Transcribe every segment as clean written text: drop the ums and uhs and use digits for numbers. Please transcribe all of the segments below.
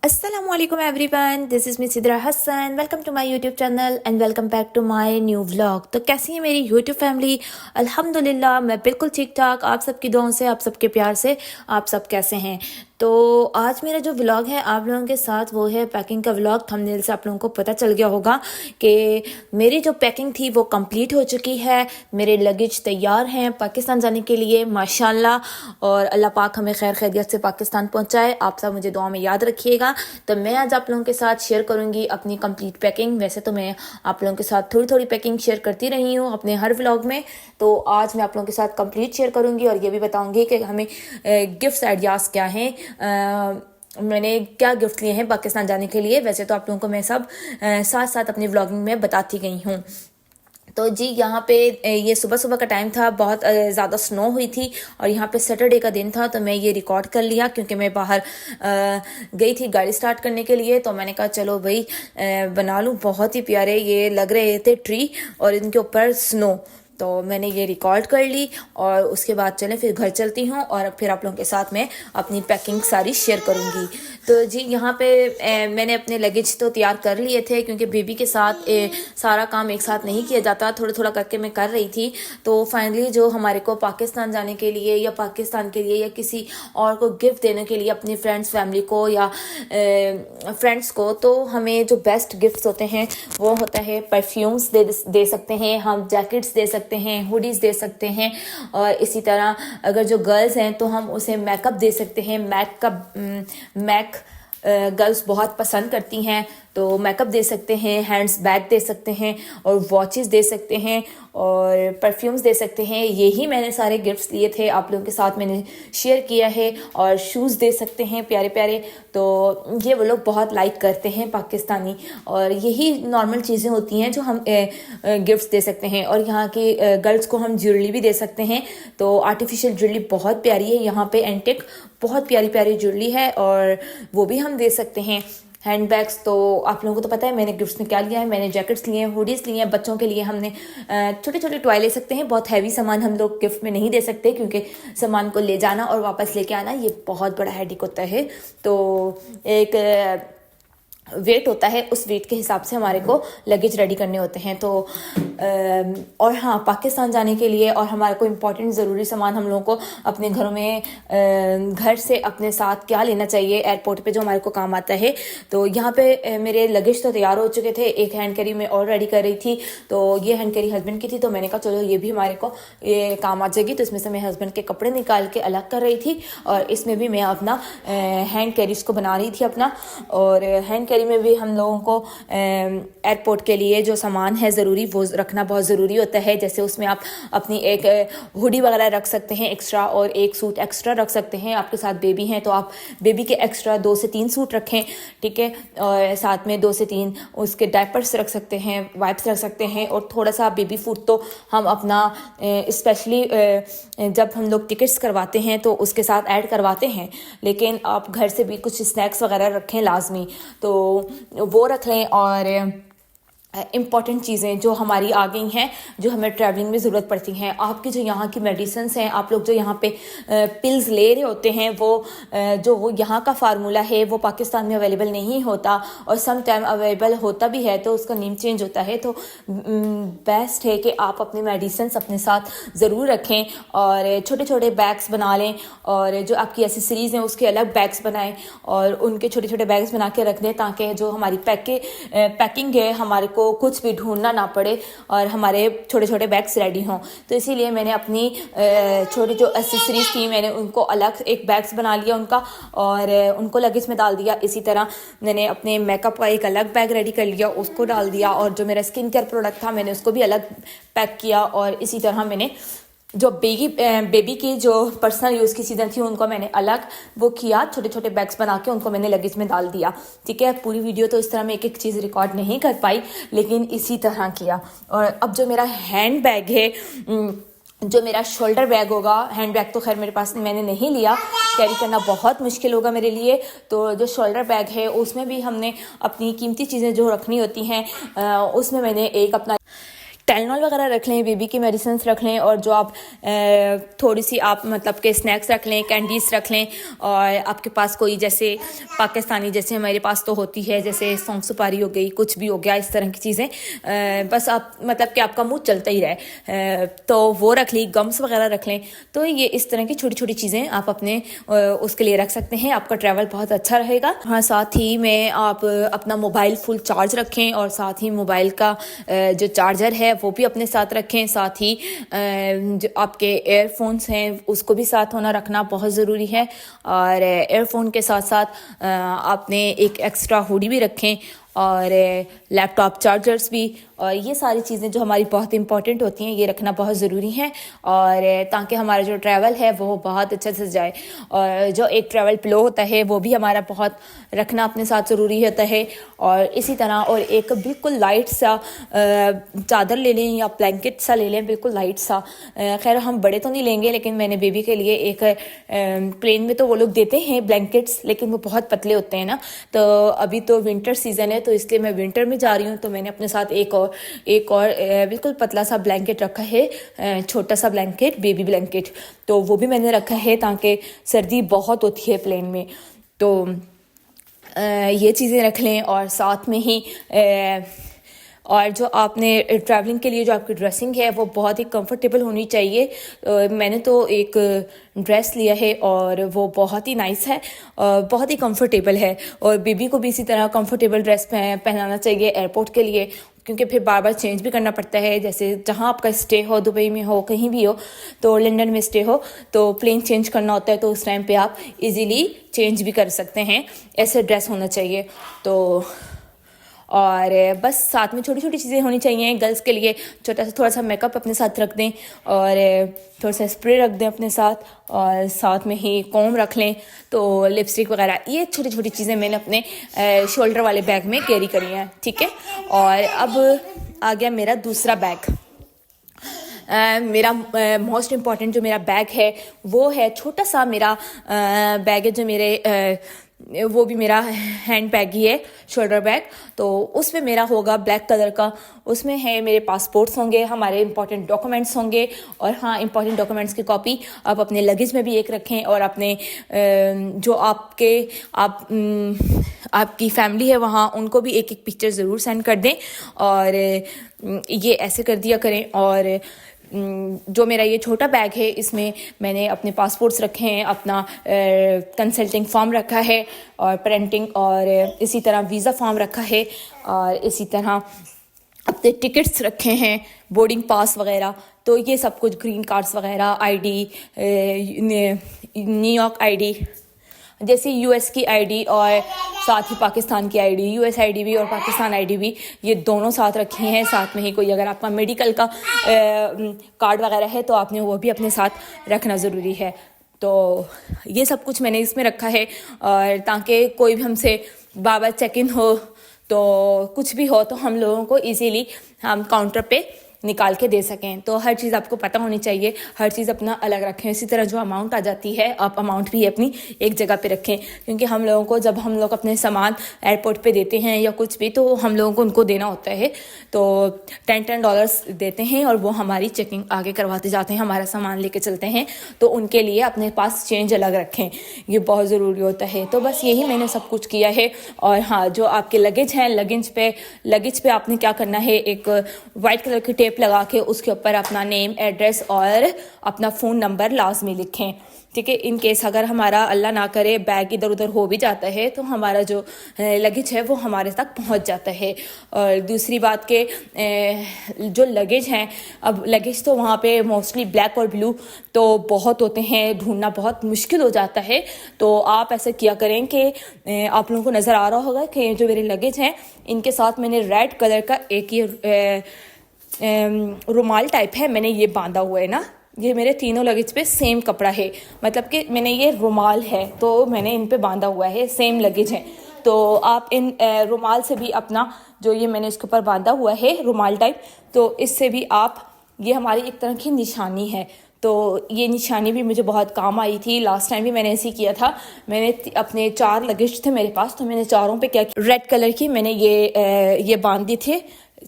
Assalamualaikum everyone, this is Miss Sidra Hassan. Welcome to my YouTube channel and welcome back to my new vlog. तो कैसी है मेरी YouTube family? अल्हम्दुलिल्लाह मैं बिल्कुल ठीक ठाक। आप सबकी दुआओं से, आप सबके प्यार से। आप सब कैसे हैं? तो आज मेरा जो व्लॉग है आप लोगों के साथ वो है पैकिंग का व्लॉग। थंबनेल से आप लोगों को पता चल गया होगा कि मेरी जो पैकिंग थी वो कंप्लीट हो चुकी है। मेरे लगेज तैयार हैं पाकिस्तान जाने के लिए माशाल्लाह, और अल्लाह पाक हमें खैर खैरियत से पाकिस्तान पहुंचाए। आप सब मुझे दुआ में याद रखिएगा। तो मैं आज आप लोगों के साथ शेयर करूंगी अपनी कंप्लीट पैकिंग। वैसे तो मैं आप लोगों के साथ थोड़ी थोड़ी पैकिंग शेयर करती रही हूँ अपने हर व्लॉग में, तो आज मैं आप लोगों के साथ कंप्लीट शेयर करूंगी और ये भी बताऊंगी कि हमें गिफ्ट्स आइडियाज़ क्या हैं, मैंने क्या गिफ्ट लिए हैं पाकिस्तान जाने के लिए। वैसे तो आप लोगों को मैं सब साथ साथ अपनी व्लॉगिंग में बताती गई हूँ। तो जी यहाँ पे ये सुबह सुबह का टाइम था, बहुत ज़्यादा स्नो हुई थी और यहाँ पे सैटरडे का दिन था, तो मैं ये रिकॉर्ड कर लिया क्योंकि मैं बाहर गई थी गाड़ी स्टार्ट करने के लिए। तो मैंने कहा चलो भाई बना लूँ। बहुत ही प्यारे ये लग रहे थे ट्री और इनके ऊपर स्नो, तो मैंने ये रिकॉर्ड कर ली और उसके बाद चलें फिर घर चलती हूँ और फिर आप लोगों के साथ मैं अपनी पैकिंग सारी शेयर करूँगी। तो जी यहाँ पे मैंने अपने लगेज तो तैयार कर लिए थे क्योंकि बेबी के साथ सारा काम एक साथ नहीं किया जाता, थोड़ा थोड़ा करके मैं कर रही थी। तो फाइनली जो हमारे को पाकिस्तान जाने के लिए या पाकिस्तान के लिए या किसी और को गिफ्ट देने के लिए अपनी फ्रेंड्स फैमिली को या फ्रेंड्स को, तो हमें जो बेस्ट गिफ्ट्स होते हैं वो होता है परफ्यूम्स दे सकते हैं, हम जैकेट्स दे सकते हैं, हुडीज दे सकते हैं, और इसी तरह अगर जो गर्ल्स हैं तो हम उसे मेकअप दे सकते हैं। मैक गर्ल्स बहुत पसंद करती हैं, तो मेकअप दे सकते हैं, हैंड्स बैग दे सकते हैं और वॉचेस दे सकते हैं और परफ्यूम्स दे सकते हैं। यही मैंने सारे गिफ्ट्स लिए थे, आप लोगों के साथ मैंने शेयर किया है। और शूज़ दे सकते हैं प्यारे प्यारे, तो ये वो लोग बहुत लाइक करते हैं पाकिस्तानी, और यही नॉर्मल चीज़ें होती हैं जो हम गिफ्ट्स दे सकते हैं। और यहाँ की गर्ल्स को हम ज्वेलरी भी दे सकते हैं, तो आर्टिफिशियल ज्वेलरी बहुत प्यारी है यहाँ पे, एंटिक बहुत प्यारी प्यारी ज्वेलरी है और वो भी हम दे सकते हैं। हैंड बैग्स तो आप लोगों को तो पता है मैंने गिफ्ट्स में क्या लिया है। मैंने जैकेट्स लिए हैं, हुडीज़ लिए हैं। बच्चों के लिए हमने छोटे छोटे टॉय ले सकते हैं। बहुत हैवी सामान हम लोग गिफ्ट में नहीं दे सकते क्योंकि सामान को ले जाना और वापस लेके आना ये बहुत बड़ा हेडेक होता है। तो एक वेट होता है, उस वेट के हिसाब से हमारे को लगेज रेडी करने होते हैं। तो और हाँ, पाकिस्तान जाने के लिए और हमारे को इम्पोर्टेंट ज़रूरी सामान हम लोगों को अपने घरों में घर से अपने साथ क्या लेना चाहिए एयरपोर्ट पे जो हमारे को काम आता है। तो यहाँ पे मेरे लगेज तो तैयार हो चुके थे, एक हैंड कैरी मैं और रेडी कर रही थी। तो ये हैंड कैरी हस्बैंड की थी, तो मैंने कहा चलो ये भी हमारे को ये काम आ जाएगी। तो इसमें से मैं हस्बैंड के कपड़े निकाल के अलग कर रही थी और इसमें भी मैं अपना हैंड कैरीज को बना रही थी अपना। और हैंड में भी हम लोगों को एयरपोर्ट के लिए जो सामान है ज़रूरी वो रखना बहुत ज़रूरी होता है। जैसे उसमें आप अपनी एक हुडी वगैरह रख सकते हैं एक्स्ट्रा और एक सूट एक्स्ट्रा रख सकते हैं। आपके साथ बेबी हैं तो आप बेबी के एक्स्ट्रा 2 से 3 सूट रखें, ठीक है। और साथ में 2 से 3 उसके डायपर्स रख सकते हैं, वाइप्स रख सकते हैं और थोड़ा सा बेबी फूड तो हम अपना स्पेशली जब हम लोग टिकट्स करवाते हैं तो उसके साथ ऐड करवाते हैं, लेकिन आप घर से भी कुछ स्नैक्स वगैरह रखें लाजमी, तो वो रख लें। और इम्पॉर्टेंट चीज़ें जो हमारी आ गई हैं जो हमें ट्रैवलिंग में ज़रूरत पड़ती हैं, आपकी जो यहाँ की मेडिसिन्स हैं, आप लोग जो यहाँ पे पिल्स ले रहे होते हैं वो यहाँ का फार्मूला है वो पाकिस्तान में अवेलेबल नहीं होता, और सम टाइम अवेलेबल होता भी है तो उसका नेम चेंज होता है। तो बेस्ट है कि आप अपनी मेडिसिन्स अपने साथ ज़रूर रखें और छोटे छोटे बैग्स बना लें, और जो आपकी एसेसरीज़ हैं उसके अलग बैग्स बनाएं और उनके छोटे छोटे बैग्स बना के रख दें, ताकि जो हमारी पैकिंग है हमारे को कुछ भी ढूंढना ना पड़े और हमारे छोटे छोटे बैग्स रेडी हों। तो इसीलिए मैंने अपनी छोटी जो एसेसरीज थी मैंने उनको अलग एक बैग्स बना लिया उनका और उनको लगेज में डाल दिया। इसी तरह मैंने अपने मेकअप का एक अलग बैग रेडी कर लिया, उसको डाल दिया, और जो मेरा स्किन केयर प्रोडक्ट था मैंने उसको भी अलग पैक किया। और इसी तरह मैंने जो बेबी की जो पर्सनल यूज़ की चीज़ें थी उनको मैंने अलग वो किया, छोटे छोटे बैग्स बना के उनको मैंने लगेज में डाल दिया, ठीक है। पूरी वीडियो तो इस तरह मैं एक एक चीज़ रिकॉर्ड नहीं कर पाई, लेकिन इसी तरह किया। और अब जो मेरा हैंड बैग है, जो मेरा शोल्डर बैग होगा, हैंड बैग तो खैर मेरे पास मैंने नहीं लिया, कैरी करना बहुत मुश्किल होगा मेरे लिए। तो जो शोल्डर बैग है उसमें भी हमने अपनी कीमती चीज़ें जो रखनी होती हैं उसमें मैंने एक अपना टाइलनॉल वगैरह रख लें, बेबी की मेडिसिन रख लें, और जो आप थोड़ी सी आप मतलब के स्नैक्स रख लें, कैंडीज़ रख लें, और आपके पास कोई जैसे पाकिस्तानी जैसे हमारे पास तो होती है जैसे सौंफ सुपारी हो गई, कुछ भी हो गया, इस तरह की चीज़ें, बस आप मतलब कि आपका मुंह चलता ही रहे, तो वो रख ली। गम्स वगैरह रख लें। तो ये इस तरह की छोटी छोटी चीज़ें आप अपने उसके लिए रख सकते हैं, आपका ट्रैवल बहुत अच्छा रहेगा। हाँ, साथ ही में आप अपना मोबाइल फुल चार्ज रखें, और साथ ही मोबाइल का जो चार्जर है वो भी अपने साथ रखें। साथ ही जो आपके एयरफोन्स हैं उसको भी साथ होना रखना बहुत ज़रूरी है, और एयरफोन के साथ साथ आपने एक एक्स्ट्रा हुडी भी रखें, और लैपटॉप चार्जर्स भी, और ये सारी चीज़ें जो हमारी बहुत इंपॉर्टेंट होती हैं ये रखना बहुत ज़रूरी है, और ताकि हमारा जो ट्रैवल है वो बहुत अच्छे से जाए। और जो एक ट्रैवल पिलो होता है वो भी हमारा बहुत रखना अपने साथ ज़रूरी होता है, और इसी तरह और एक बिल्कुल लाइट सा चादर ले लें या ब्लैंकेट सा ले लें, बिल्कुल लाइट सा। खैर हम बड़े तो नहीं लेंगे, लेकिन मैंने बेबी के लिए एक प्लेन में तो वो लोग देते हैं ब्लैंकेट्स, लेकिन वो बहुत पतले होते हैं ना, तो अभी तो विंटर सीज़न है तो इसलिए मैं विंटर में जा रही हूँ, तो मैंने अपने साथ एक और बिल्कुल पतला सा ब्लैंकेट रखा है, छोटा सा ब्लैंकेट, बेबी ब्लैंकेट, तो वो भी मैंने रखा है ताकि सर्दी बहुत होती है प्लेन में, तो ये चीज़ें रख लें। और साथ में ही और जो आपने ट्रैवलिंग के लिए जो आपकी ड्रेसिंग है वो बहुत ही कंफर्टेबल होनी चाहिए। मैंने तो एक ड्रेस लिया है और वो बहुत ही नाइस है, बहुत ही कंफर्टेबल है, और बेबी को भी इसी तरह कंफर्टेबल ड्रेस पहनाना चाहिए एयरपोर्ट के लिए, क्योंकि फिर बार बार चेंज भी करना पड़ता है। जैसे जहाँ आपका स्टे हो, दुबई में हो, कहीं भी हो, तो लंदन में स्टे हो तो प्लेन चेंज करना होता है, तो उस टाइम पे आप इजीली चेंज भी कर सकते हैं, ऐसे ड्रेस होना चाहिए। तो और बस साथ में छोटी छोटी चीज़ें होनी चाहिए गर्ल्स के लिए, थोड़ा सा मेकअप अपने साथ रख दें, और थोड़ा सा स्प्रे रख दें अपने साथ, और साथ में ही कॉम रख लें, तो लिपस्टिक वगैरह, ये छोटी छोटी चीज़ें मैंने अपने शोल्डर वाले बैग में कैरी करी हैं, ठीक है। और अब आ गया मेरा दूसरा बैग। मेरा मोस्ट इम्पॉर्टेंट जो मेरा बैग है वो है छोटा सा मेरा बैग है, जो मेरे वो भी मेरा हैंड बैग ही है, शोल्डर बैग। तो उसमें मेरा होगा ब्लैक कलर का, उसमें है मेरे पासपोर्ट्स होंगे, हमारे इंपॉर्टेंट डॉक्यूमेंट्स होंगे, और हाँ, इंपॉर्टेंट डॉक्यूमेंट्स की कॉपी आप अपने लगेज में भी एक रखें, और अपने जो आपकी फैमिली है वहाँ उनको भी एक एक पिक्चर ज़रूर सेंड कर दें, और ये ऐसे कर दिया करें। और जो मेरा ये छोटा बैग है इसमें मैंने अपने पासपोर्ट्स रखे हैं, अपना कंसल्टिंग फॉर्म रखा है, और प्रिंटिंग, और इसी तरह वीज़ा फॉर्म रखा है, और इसी तरह अपने टिकट्स रखे हैं, बोर्डिंग पास वगैरह, तो ये सब कुछ, ग्रीन कार्ड्स वगैरह, आईडी, न्यूयॉर्क आईडी, जैसे यूएस की आईडी और साथ ही पाकिस्तान की आईडी, यूएस आईडी भी और पाकिस्तान आईडी भी, ये दोनों साथ रखे हैं। साथ में ही कोई अगर आपका मेडिकल का कार्ड वगैरह है तो आपने वो भी अपने साथ रखना ज़रूरी है। तो ये सब कुछ मैंने इसमें रखा है, और ताकि कोई भी हमसे बाबा चेक इन हो तो कुछ भी हो तो हम लोगों को इजीली हम काउंटर पे निकाल के दे सकें। तो हर चीज़ आपको पता होनी चाहिए, हर चीज़ अपना अलग रखें। इसी तरह जो अमाउंट आ जाती है आप अमाउंट भी अपनी एक जगह पे रखें, क्योंकि हम लोगों को जब हम लोग अपने सामान एयरपोर्ट पे देते हैं या कुछ भी, तो हम लोगों को उनको देना होता है, तो $10 देते हैं और वो हमारी चेकिंग आगे करवाते जाते हैं, हमारा सामान लेके चलते हैं, तो उनके लिए अपने पास चेंज अलग रखें, ये बहुत ज़रूरी होता है। तो बस यही मैंने सब कुछ किया है। और हाँ, जो आपके लगेज हैं, लगेज पे आपने क्या करना है, एक वाइट कलर की टेप लगा के उसके ऊपर अपना नेम, एड्रेस और अपना फ़ोन नंबर लाजमी लिखें, ठीक है। इन केस अगर हमारा अल्लाह ना करे बैग इधर उधर हो भी जाता है तो हमारा जो लगेज है वो हमारे तक पहुंच जाता है। और दूसरी बात के जो लगेज हैं, अब लगेज तो वहाँ पे मोस्टली ब्लैक और ब्लू तो बहुत होते हैं, ढूंढना बहुत मुश्किल हो जाता है। तो आप ऐसा किया करें कि आप लोगों को नज़र आ रहा होगा कि जो मेरे लगेज हैं इनके साथ मैंने रेड कलर का एक ये रुमाल टाइप है, मैंने ये बांधा हुआ है ना, ये मेरे तीनों लगेज पे सेम कपड़ा है, मतलब कि मैंने ये रुमाल है तो मैंने इन पे बांधा हुआ है, सेम लगेज है। तो आप इन रुमाल से भी अपना जो ये मैंने इसके ऊपर बांधा हुआ है रुमाल टाइप, तो इससे भी आप, ये हमारी एक तरह की निशानी है, तो ये निशानी भी मुझे बहुत काम आई थी। लास्ट टाइम भी मैंने ऐसे ही किया था, मैंने अपने 4 लगेज थे मेरे पास, तो मैंने चारों पे क्या, रेड कलर की मैंने ये बांध दी थे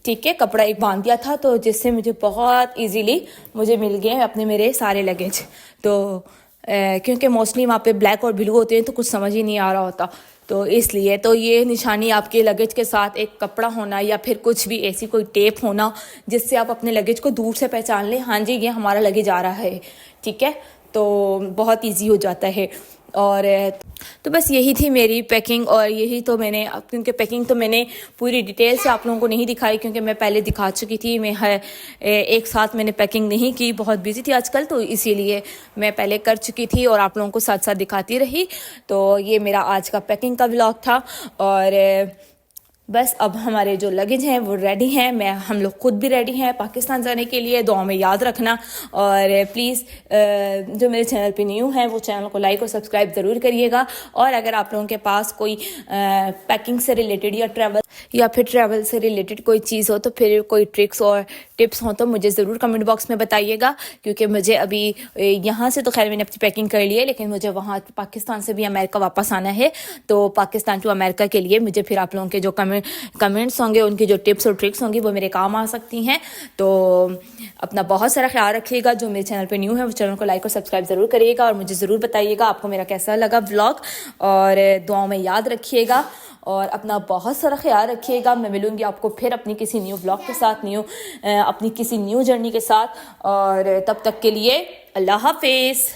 ठीक है, कपड़ा एक बांध दिया था, तो जिससे मुझे बहुत इजीली मुझे मिल गए अपने मेरे सारे लगेज। तो क्योंकि मोस्टली वहाँ पे ब्लैक और ब्लू होते हैं तो कुछ समझ ही नहीं आ रहा होता, तो इसलिए तो ये निशानी आपके लगेज के साथ एक कपड़ा होना या फिर कुछ भी ऐसी कोई टेप होना जिससे आप अपने लगेज को दूर से पहचान लें, हाँ जी ये हमारा लगेज आ रहा है। ठीक है, तो बहुत इजी हो जाता है। और तो बस यही थी मेरी पैकिंग, और यही तो मैंने, क्योंकि पैकिंग तो मैंने पूरी डिटेल से आप लोगों को नहीं दिखाई क्योंकि मैं पहले दिखा चुकी थी। मैं एक साथ मैंने पैकिंग नहीं की, बहुत बिजी थी आजकल, तो इसीलिए मैं पहले कर चुकी थी और आप लोगों को साथ साथ दिखाती रही। तो ये मेरा आज का पैकिंग का व्लॉग था। और बस अब हमारे जो लगेज हैं वो रेडी हैं, हम लोग खुद भी रेडी हैं पाकिस्तान जाने के लिए। दुआ में याद रखना, और प्लीज़ जो मेरे चैनल पे न्यू हैं वो चैनल को लाइक और सब्सक्राइब ज़रूर करिएगा। और अगर आप लोगों के पास कोई पैकिंग से रिलेटेड या फिर ट्रैवल से रिलेटेड कोई चीज़ हो, तो फिर कोई ट्रिक्स और टिप्स हो, तो मुझे ज़रूर कमेंट बॉक्स में बताइएगा। क्योंकि मुझे अभी यहाँ से तो खैर मैंने अपनी पैकिंग कर ली है, लेकिन मुझे वहाँ पाकिस्तान से भी अमेरिका वापस आना है। तो पाकिस्तान टू अमेरिका के लिए मुझे फिर आप लोगों के जो कमेंट्स होंगे, उनकी जो टिप्स और ट्रिक्स होंगी वो मेरे काम आ सकती हैं। तो अपना बहुत सारा ख्याल रखिएगा। जो मेरे चैनल पे न्यू है वो चैनल को लाइक और सब्सक्राइब ज़रूर करिएगा, और मुझे ज़रूर बताइएगा आपको मेरा कैसा लगा व्लॉग। और दुआओं में याद रखिएगा और अपना बहुत सारा ख्याल रखिएगा। मैं मिलूंगी आपको फिर अपनी किसी न्यू व्लॉग के साथ, अपनी किसी न्यू जर्नी के साथ। और तब तक के लिए अल्लाह हाफिज़।